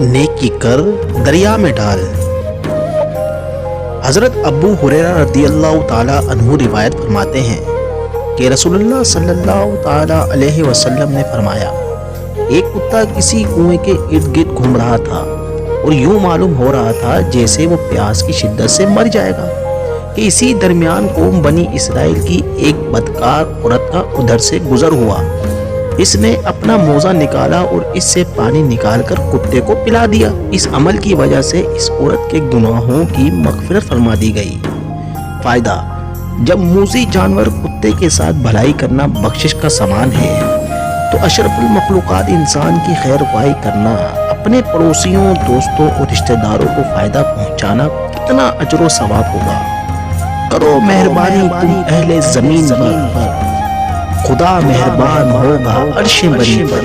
नेकी कर दरिया में डाल। हजरत अबू हुरैरा रदियल्लाहु ताला अन्हु रिवायत फरमाते हैं कि रसूलुल्लाह सल्लल्लाहु ताला अलैहि वसल्लम ने फरमाया, एक कुत्ता किसी कुएं के इर्द गिर्द घूम रहा था और यूं मालूम हो रहा था जैसे वो प्यास की शिद्दत से मर जाएगा कि इसी दरमियान कौम बनी इसराइल की एक बदकार औरत का उधर से गुजर हुआ। इसने अपना मोजा निकाला और इससे पानी निकालकर कुत्ते को पिला दिया। इस अमल की वजह से इस औरत के गुनाहों की मग़फ़िरत फरमा दी गई। फायदा, जब मूज़ी जानवर कुत्ते के साथ भलाई करना बख्शिश का समान है तो अशरफुल मखलूक़ात इंसान की खैरख्वाही करना, अपने पड़ोसियों, दोस्तों और रिश्तेदारों को फ़ायदा पहुँचाना कितना अजर व सवाब होगा। करो मेहरबानी तुम अहले ज़मीन पर, खुदा मेहरबान होगा अर्श बरी पर।